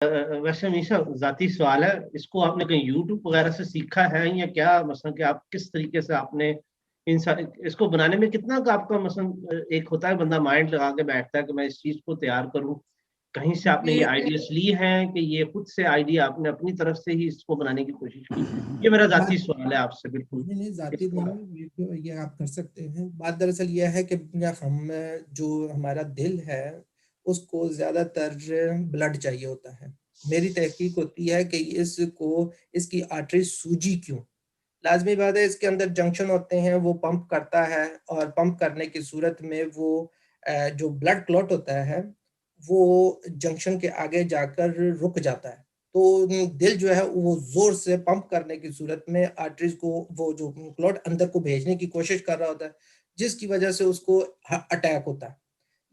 वैसे हमेशा जाती सवाल है, इसको आपने कहीं यूट्यूब वगैरह से सीखा है या क्या, मतलब कि आप किस तरीके से आपने इसको बनाने में कितना का आपका मतलब एक होता है बंदा माइंड लगा के बैठता है कि मैं इस चीज को तैयार करूं, कहीं से आपने ये ये आइडियाज ली हैं कि ये खुद से आइडिया आपने अपनी तरफ से ही इसको बनाने की कोशिश की? ये मेरा जाती बात सवाल है आपसे, बिल्कुल नहीं जाती इसको। नहीं, ये आप कर सकते हैं। बात दरअसल ये है कि हम जो हमारा दिल है उसको ज्यादातर ब्लड चाहिए होता है। मेरी तहकीक होती है कि इसकी आर्टरी सूजी क्यों। लाजमी बात है, इसके अंदर जंक्शन होते हैं, वो पंप करता है और पंप करने की सूरत में वो जो ब्लड क्लॉट होता है वो जंक्शन के आगे जाकर रुक जाता है। तो दिल जो है वो जोर से पंप करने की सूरत में आर्टरीज को, वो जो क्लॉट अंदर को भेजने की कोशिश कर रहा होता है, जिसकी वजह से उसको अटैक होता है।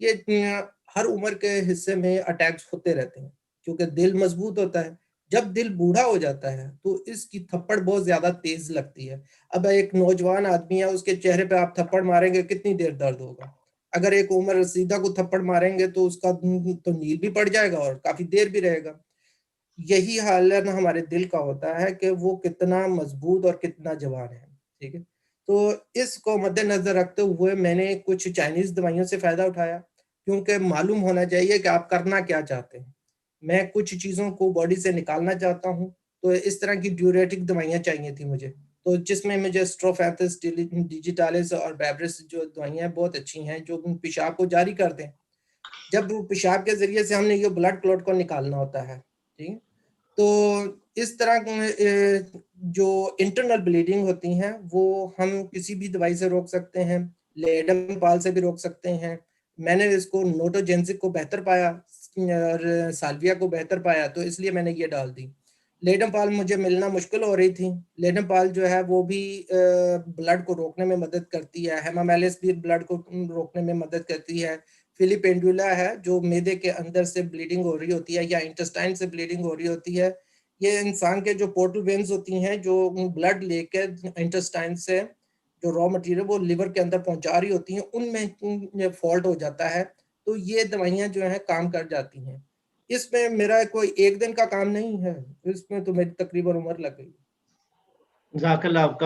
ये हर उम्र के हिस्से में अटैक्स होते रहते हैं क्योंकि दिल मजबूत होता है। जब दिल बूढ़ा हो जाता है तो इसकी थप्पड़ बहुत ज्यादा तेज लगती है। अब एक नौजवान आदमी है, उसके चेहरे पे आप थप्पड़ मारेंगे, कितनी देर दर्द होगा। अगर एक उम्र रसीदा को थप्पड़ मारेंगे तो उसका तो नील भी पड़ जाएगा और काफी देर भी रहेगा। यही हाल है ना हमारे दिल का होता है कि वो कितना मजबूत और कितना जवान है। ठीक है, तो इसको मद्देनजर रखते हुए मैंने कुछ चाइनीज दवाइयों से फायदा उठाया, क्योंकि मालूम होना चाहिए कि आप करना क्या चाहते हैं। मैं कुछ चीजों को बॉडी से निकालना चाहता हूँ, तो इस तरह की ड्यूरेटिक दवाइयाँ चाहिए थी मुझे, तो जिसमें मुझे स्ट्रोफेंथिस डिजिटालिस और बैब्रिस जो दवाइयाँ बहुत अच्छी हैं जो पेशाब को जारी कर दें। जब वो पेशाब के जरिए से हमने ये ब्लड क्लॉट को निकालना होता है, ठीक है, तो इस तरह जो इंटरनल ब्लीडिंग होती हैं वो हम किसी भी दवाई से रोक सकते हैं, लेडमपाल से भी रोक सकते हैं। मैंने इसको नोटोजेंसिक को बेहतर पाया और साल्विया को बेहतर पाया, तो इसलिए मैंने ये डाल दी। लेडमपाल मुझे मिलना मुश्किल हो रही थी। लेडमपाल जो है वो भी ब्लड को रोकने में मदद करती है, हेमामेलिस भी ब्लड को रोकने में मदद करती है। फिलिपेंडुला है जो मैदे के अंदर से ब्लीडिंग हो रही होती है या इंटेस्टाइन से ब्लीडिंग हो रही होती है, ये इंसान के जो पोर्टल वेन्स होती हैं जो ब्लड लेकर इंटेस्टाइन से जो रॉ मटेरियल वो लिवर के अंदर पहुंचा रही होती हैं, उनमें फॉल्ट हो जाता है। तो ये दवाइयाँ जो हैं काम कर जाती हैं। इसमें मेरा कोई एक दिन का काम नहीं है, इसमें तो मेरी तकरीबन उम्र लग गई। जज़ाकल्लाह आपका